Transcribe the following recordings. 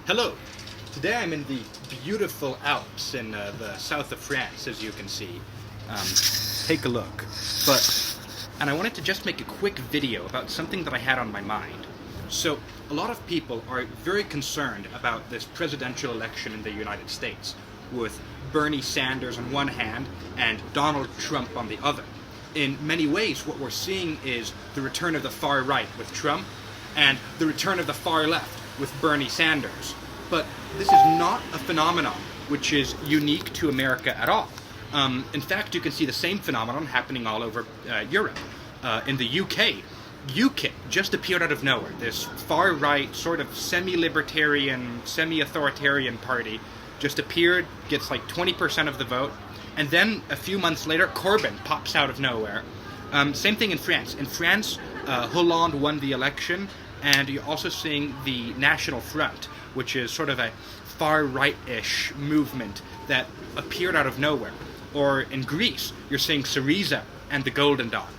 Hello! Today I'm in the beautiful Alps in the south of France, as you can see. Take a look. And I wanted to just make a quick video about something that I had on my mind. So, a lot of people are very concerned about this presidential election in the United States, with Bernie Sanders on one hand and Donald Trump on the other. In many ways, what we're seeing is the return of the far right with Trump, and the return of the far left with Bernie Sanders. But this is not a phenomenon which is unique to America at all. In fact, you can see the same phenomenon happening all over Europe. In the UK, UKIP just appeared out of nowhere. This far-right, sort of semi-libertarian, semi-authoritarian party just appeared, gets like 20% of the vote, and then a few months later, Corbyn pops out of nowhere. Same thing in France. In France, Hollande won the election, and you're also seeing the National Front, which is sort of a far-right-ish movement that appeared out of nowhere. Or in Greece, you're seeing Syriza and the Golden Dawn.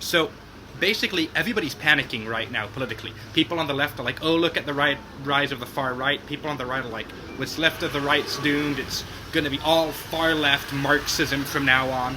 So basically, everybody's panicking right now politically. People on the left are like, oh, look at the rise of the far right. People on the right are like, what's left of the right's doomed. It's going to be all far-left Marxism from now on.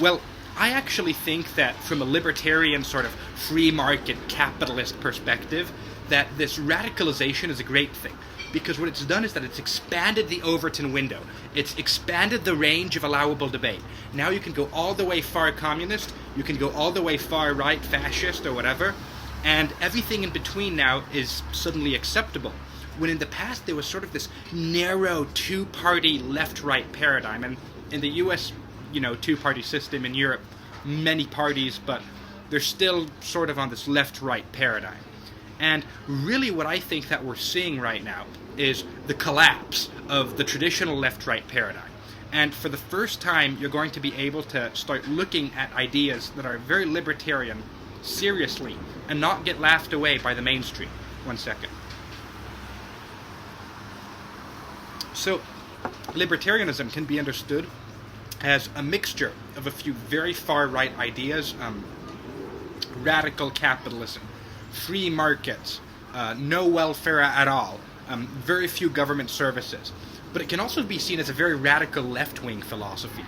Well, I actually think that from a libertarian sort of free market capitalist perspective, that this radicalization is a great thing. Because what it's done is that it's expanded the Overton window. It's expanded the range of allowable debate. Now you can go all the way far communist, you can go all the way far right fascist or whatever, and everything in between now is suddenly acceptable. When in the past there was sort of this narrow two-party left-right paradigm, and in the US, two-party system, in Europe, many parties, but they're still sort of on this left-right paradigm. And really what I think that we're seeing right now is the collapse of the traditional left-right paradigm. And for the first time, you're going to be able to start looking at ideas that are very libertarian seriously and not get laughed away by the mainstream. One second. So, libertarianism can be understood as a mixture of a few very far-right ideas, radical capitalism, free markets, no welfare at all, very few government services. But it can also be seen as a very radical left-wing philosophy.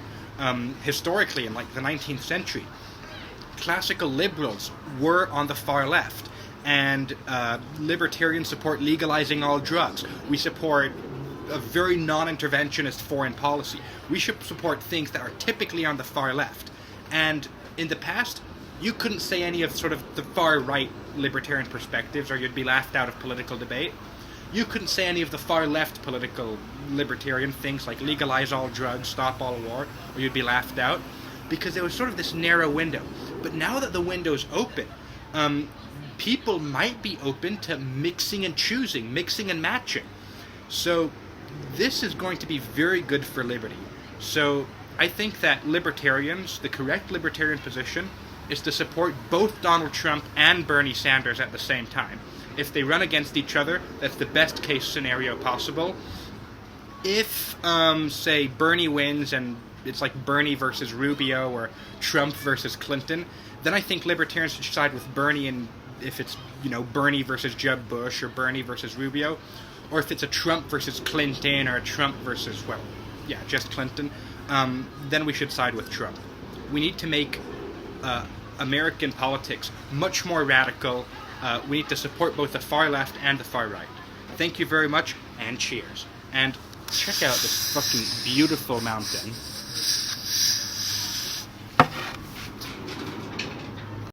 Historically, in like the 19th century, classical liberals were on the far left, and libertarians support legalizing all drugs. We support a very non-interventionist foreign policy. We should support things that are typically on the far left. And in the past, you couldn't say any of sort of the far-right libertarian perspectives, or you'd be laughed out of political debate. You couldn't say any of the far-left political libertarian things like legalize all drugs, stop all war, or you'd be laughed out, because there was sort of this narrow window. But now that the window's open, people might be open to mixing and choosing, mixing and matching. So this is going to be very good for liberty. So I think that libertarians, the correct libertarian position, is to support both Donald Trump and Bernie Sanders at the same time. If they run against each other, that's the best case scenario possible. If, say, Bernie wins and it's like Bernie versus Rubio or Trump versus Clinton, then I think libertarians should side with Bernie, and if it's, Bernie versus Jeb Bush or Bernie versus Rubio, or if it's a Trump versus Clinton or a Trump versus, just Clinton, then we should side with Trump. We need to make American politics much more radical. We need to support both the far left and the far right. Thank you very much, and cheers. And check out this fucking beautiful mountain.